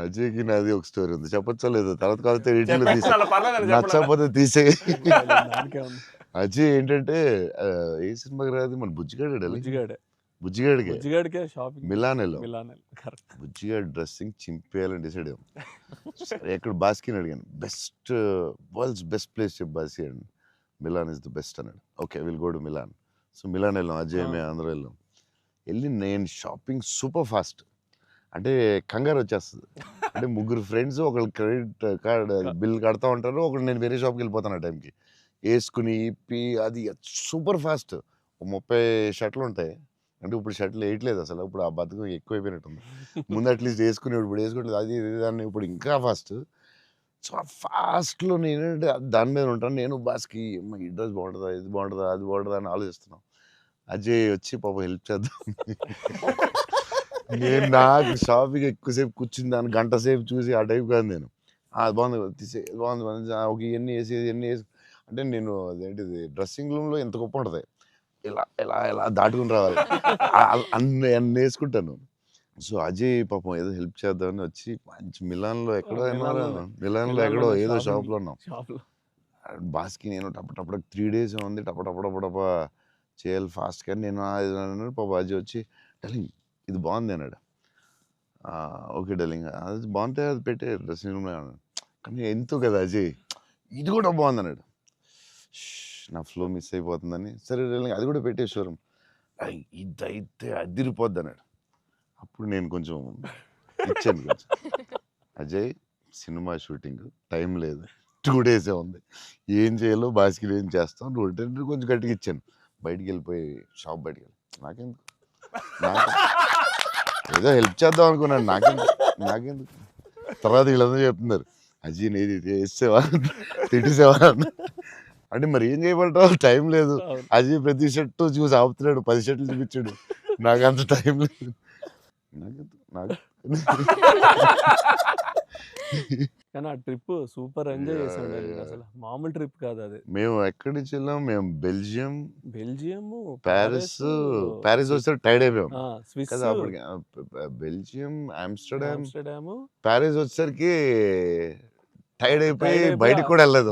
అజయ్కి నాది ఒక స్టోరీ ఉంది, చెప్పచ్చా లేదు? తర్వాత కాకపోతే ఎడిట్లో తీసే, అలా పర్లేదండి, చెప్పండి. నచ్చకపోతే తీసే. దానికే ఉంది. అజయ్ ఏంటంటే ఏ సినిమాకి రాదు, మన బుజ్జిగాడే, బుజ్జిగాడే. బుజ్జిగాడికే షాపింగ్ మిలాన్ వెళ్ళాం. కరెక్ట్. బుజ్జిగాడి డ్రెస్సింగ్ చింపేయాలని డిసైడ్ అయ్యాం. సరే ఎక్కడ బాస్కిని అడిగాను, బెస్ట్ వరల్డ్స్ బెస్ట్ ప్లేస్ చెప్పు బాస్కి అండి. మిలాన్ ఇస్ ద బెస్ట్ అన్నాడు. Okay will go to Milan. So Milan వెళ్ళాం, అజయ్ మేము అందరూ వెళ్ళాం. వెళ్ళి నేను షాపింగ్ సూపర్ ఫాస్ట్, అంటే కంగారు వచ్చేస్తుంది. అంటే ముగ్గురు ఫ్రెండ్స్ ఒకళ్ళు క్రెడిట్ కార్డ్ బిల్ కడతా ఉంటారు, ఒకళ్ళు నేను వేరే షాప్కి వెళ్ళిపోతాను ఆ టైంకి. వేసుకుని ఇప్పి అది సూపర్ ఫాస్ట్. 30 షర్ట్లు ఉంటాయి, అంటే ఇప్పుడు షర్ట్లు వేయట్లేదు అసలు, ఇప్పుడు ఆ బతుకు ఎక్కువైపోయినట్టుంది. ముందు అట్లీస్ట్ వేసుకుని ఇప్పుడు వేసుకోవట్లేదు, అది దాన్ని ఇప్పుడు ఇంకా ఫాస్ట్. సో ఆ ఫాస్ట్లో నేనంటే దాని మీద ఉంటాను. నేను బాస్కి ఈ డ్రెస్ బాగుంటుందా, ఇది బాగుంటుందా, అది బాగుంటుందా అని ఆలోచిస్తున్నాం. అజయ్ వచ్చి పాపం హెల్ప్ చేద్దాం. నేను నాకు షాపింగ్ ఎక్కువసేపు కూర్చుని దాన్ని గంట సేపు చూసి ఆ టైప్ కాదు నేను. అది బాగుంది తీసే, బాగుంది ఒక ఇవన్నీ వేసి అంటే నేను అదేంటిది డ్రెస్సింగ్ రూమ్లో ఎంత గొప్ప ఉంటుంది, ఇలా ఇలా ఇలా దాటుకుని రావాలి, అన్ని వేసుకుంటాను. సో అజయ్ పాపం ఏదో హెల్ప్ చేద్దామని వచ్చి మంచి మిలాన్లో ఎక్కడో ఏదో షాప్లో ఉన్నాం. బాస్కి నేను టప్ప 3 days ఉంది, టప్ప చేయాలి ఫాస్ట్. కానీ నేను పాప అజయ్ వచ్చి డార్లింగ్ ఇది బాగుంది అన్నాడు. ఓకే డార్లింగ్ అది బాగుంటే అది పెట్టే డ్రెస్సింగ్ రూమ్లో అన్నాడు. కానీ ఎంతో కదా అజయ్ ఇది కూడా బాగుంది అన్నాడు. నా ఫ్లో మిస్ అయిపోతుందని, సరే డార్లింగ్ అది కూడా పెట్టే షోరూమ్, ఇదైతే అదిరిపోద్ది అన్నాడు. అప్పుడు నేను కొంచెం ఇచ్చాను కొంచెం, అజయ్ సినిమా షూటింగ్ టైం లేదు, 2 days ఉంది, ఏం చేయాలో బాస్కి ఏం చేస్తాం, నువ్వు కొంచెం గట్టిగా ఇచ్చాను. బయటికి వెళ్ళిపోయి షాప్ బయటికి వెళ్ళి నాకెందుకు ఏదో హెల్ప్ చేద్దాం అనుకున్నాను, నాకెందుకు. తర్వాత వీళ్ళందరూ చెప్తున్నారు అజయ్ నీది వేసేవా తిట్టేసేవా అంటే మరి ఏం చేయమంటావు, టైం లేదు. అజయ్ ప్రతి షర్టు చూసి ఆపుతున్నాడు, 10 షర్ట్లు చూపించాడు, నాకు అంత టైం లేదు. కానీ ఆ ట్రిప్ సూపర్ ఎంజాయ్ చేసాడు, అసలు మామూలు ట్రిప్ కాదు అది. మేము ఎక్కడి నుంచి వెళ్ళాం, మేము బెల్జియం, ప్యారిస్ వస్తే టైర్డ్ అయిపోయాం కదా అప్పటికి. బెల్జియం, ఆమ్స్టర్డామ్, ప్యారిస్ వచ్చేసరికి టైర్డ్ అయిపోయి బయటికి కూడా వెళ్ళలేదు.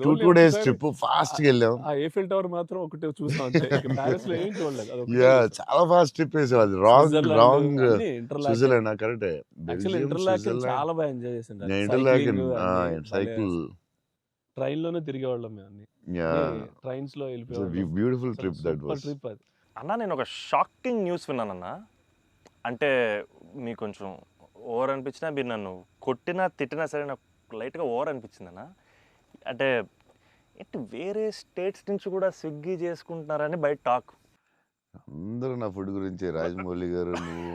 2 days ట్రిప్ ఫాస్ట్ గా వెళ్ళాం. eiffel tower మాత్రం ఒకటి చూసాం, ప్యారిస్ లో ఏం చూడలేదు. చాలా ఫాస్ట్ ట్రిప్ వేసాం. అది రాంగ్ స్విట్జర్లాండ్ కరెక్ట్. చాలా బాగా ఎంజాయ్ చేసాం. సైకిల్ ట్రైన్ లోనే తిరిగేవాళ్ళం మేము, ట్రైన్స్ లో వెళ్ళిపోయాం. Beautiful trip that was. Trip అది. అన్న నేను ఒక షాకింగ్ న్యూస్ విన్నానన్న, అంటే మీకు కొంచెం ఓవర్ అనిపించినా, మీరు నన్ను కొట్టినా తిట్టినా సరే నాకు లైట్గా ఓవర్ అనిపించింది అన్న. అంటే ఏంటి వేరే స్టేట్స్ నుంచి కూడా స్విగ్గీ చేసుకుంటున్నారని బయట టాక్. అందరూ నా ఫుడ్ గురించి, రాజమౌళి గారు నువ్వు,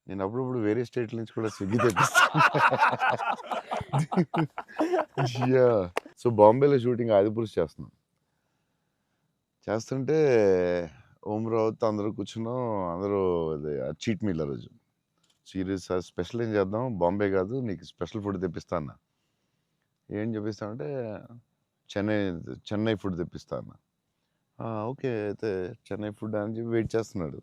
నేను అప్పుడప్పుడు వేరే స్టేట్ నుంచి కూడా స్విగ్గీ తెప్పిస్తాను. సో బాంబేలో షూటింగ్ ఆదిపురుష్ చేస్తుంటే ఓం రావుతో అందరూ కూర్చున్నాం, అందరూ చీట్ మీల్ ఆ రోజు సీరియస్ స్పెషల్ ఏం చేద్దాం, బాంబే కాదు నీకు స్పెషల్ ఫుడ్ తెప్పిస్తా అన్న. ఏం చెప్పిస్తానంటే చెన్నై ఫుడ్ తెప్పిస్తా అన్న. ఓకే అయితే చెన్నై ఫుడ్ అని చెప్పి వెయిట్ చేస్తున్నాడు.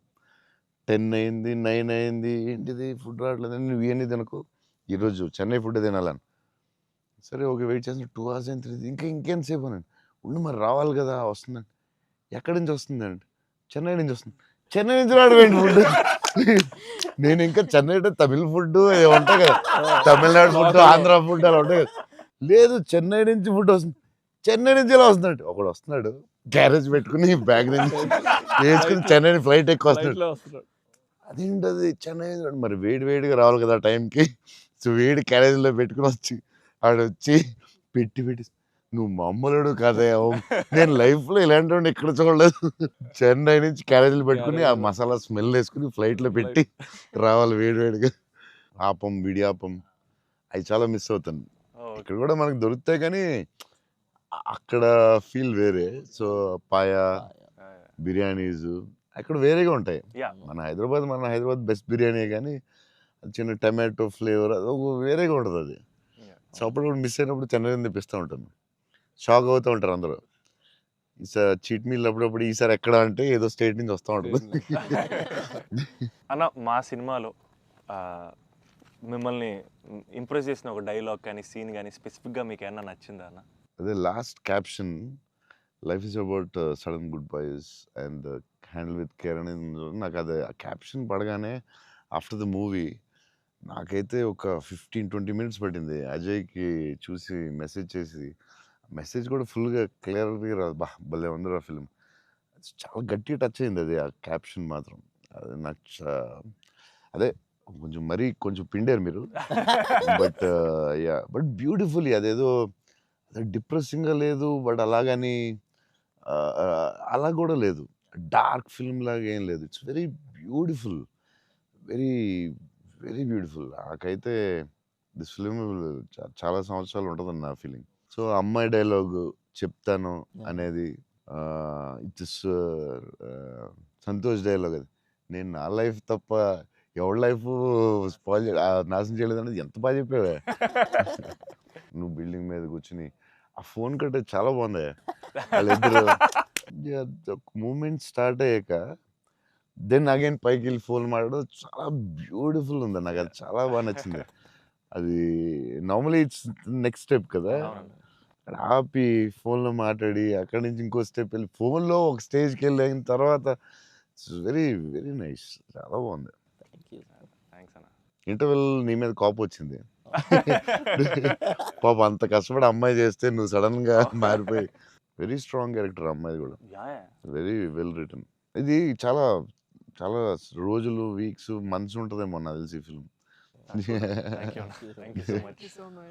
10 అయింది, 9 అయింది, ఏంటిది ఫుడ్ రావట్లేదు, నువ్వు ఇవన్నీ తినకు, ఈరోజు చెన్నై ఫుడ్ తినాలని. సరే ఓకే వెయిట్ చేస్తున్నా, 2 hours అయింది, ఇంకేంతసేపు అనండి. ఉండి మరి రావాలి కదా, వస్తుందండి. ఎక్కడి నుంచి వస్తుందండి? చెన్నై నుంచి వస్తుంది. చెన్నై నుంచి రావడం ఫుడ్. నేను ఇంకా చెన్నై అంటే తమిళ ఫుడ్ ఉంటాయి కదా, తమిళనాడు ఫుడ్, ఆంధ్ర ఫుడ్ అలా ఉంటాయి కదా. లేదు చెన్నై నుంచి ఫుడ్ వస్తుంది. చెన్నై నుంచి ఎలా వస్తున్నాడు? ఒకడు వస్తున్నాడు క్యారేజ్ పెట్టుకుని బ్యాగ్ నుంచి వేసుకుని చెన్నై ఫ్లైట్ ఎక్కువ వస్తున్నాడు. అదేంటది చెన్నై మరి వేడిగా రావాలి కదా టైంకి. సో వేడి క్యారేజ్లో పెట్టుకుని వచ్చి ఆడొచ్చి పెట్టి నువ్వు మామూలుడు కదా, నేను లైఫ్లో ఇలాంటి వాడిని ఎక్కడ చూడలేదు. చెన్నై నుంచి క్యారేజీలు పెట్టుకుని ఆ మసాలా స్మెల్ వేసుకుని ఫ్లైట్లో పెట్టి రావాలి వేడిగా. ఆపం, విడియాపం అవి చాలా మిస్ అవుతాను. ఇక్కడ కూడా మనకు దొరుకుతాయి కానీ అక్కడ ఫీల్ వేరే. సో పాయా బిర్యానీస్ అక్కడ వేరేగా ఉంటాయి. మన హైదరాబాద్ బెస్ట్ బిర్యానీ, కానీ చిన్న టమాటో ఫ్లేవర్ అది వేరేగా ఉంటుంది అది. సో అప్పుడు మిస్ అయినప్పుడు చెన్నై తెప్పిస్తూ ఉంటాను. షాక్ అవుతూ ఉంటారు అందరూ. ఈసారి చీట్ మీల్ అప్పుడప్పుడు ఈసారి ఎక్కడ అంటే ఏదో స్టేట్ నుంచి వస్తూ ఉంటుంది. అన్న మా సినిమాలో మిమ్మల్ని ఇంప్రెస్ చేసిన ఒక డైలాగ్ కానీ సీన్ కానీ స్పెసిఫిక్గా మీకు ఏమన్నా నచ్చిందా అన్న? అదే last caption, life is about sudden goodbyes and handle with care అనేది నాకు అది ఆ క్యాప్షన్ పడగానే ఆఫ్టర్ ద మూవీ నాకైతే ఒక 15-20 మినిట్స్ పట్టింది అజయ్కి చూసి మెసేజ్ చేసి, మెసేజ్ కూడా ఫుల్గా క్లియర్గా రాదు, భలే ఉంది ఆ ఫిలిం. చాలా గట్టి టచ్ అయింది అది, ఆ క్యాప్షన్ మాత్రం. అది నాకు అదే కొంచెం మరీ కొంచెం పిండారు మీరు. బట్ యా, బట్ బ్యూటిఫుల్లీ అదేదో డిప్రెసింగ్గా లేదు, బట్ అలాగని అలా కూడా లేదు, డార్క్ ఫిల్మ్ లాగా ఏం లేదు. It's very beautiful, very very beautiful. నాకైతే దిస్ ఫిలిం చాలా సంవత్సరాలు ఉంటుందని నా ఫీలింగ్. సో అమ్మాయి డైలాగు చెప్తాను అనేది ఇట్స్ సంతోష్ డైలాగ్ అది. నేను నా లైఫ్ తప్ప ఎవరి లైఫ్ స్పాయిల్ నాశనం చేయలేదు అనేది ఎంత బాగా చెప్పావే. నువ్వు బిల్డింగ్ మీద కూర్చుని ఆ ఫోన్ కట్టే చాలా బాగుంది వాళ్ళిద్దరు. మూమెంట్ స్టార్ట్ అయ్యాక దెన్ అగైన్ పైకి వెళ్ళి ఫోన్ మాట్లాడడం చాలా బ్యూటిఫుల్ ఉంది. నాకు అది చాలా బాగా నచ్చింది. అది నార్మలీ ఇట్స్ నెక్స్ట్ స్టెప్ కదా, ఆపి ఫోన్లో మాట్లాడి అక్కడి నుంచి ఇంకో స్టెప్ వెళ్ళి ఫోన్లో ఒక స్టేజ్కి వెళ్ళిన తర్వాత ఇట్స్ వెరీ వెరీ నైస్, చాలా బాగుంది. థ్యాంక్స్ అన్న. ఇంటర్వెల్ నీ మీద కోపం వచ్చింది. పాప అంత కష్టపడి అమ్మాయి చేస్తే నువ్వు సడన్ గా మారిపోయి. వెరీ స్ట్రాంగ్ క్యారెక్టర్ అమ్మాయి కూడా, వెరీ వెల్ రిటర్న్. ఇది చాలా చాలా రోజులు, వీక్స్, మంత్స్ ఉంటుందేమో నాకు తెలిసి film. Thank you so much. So much.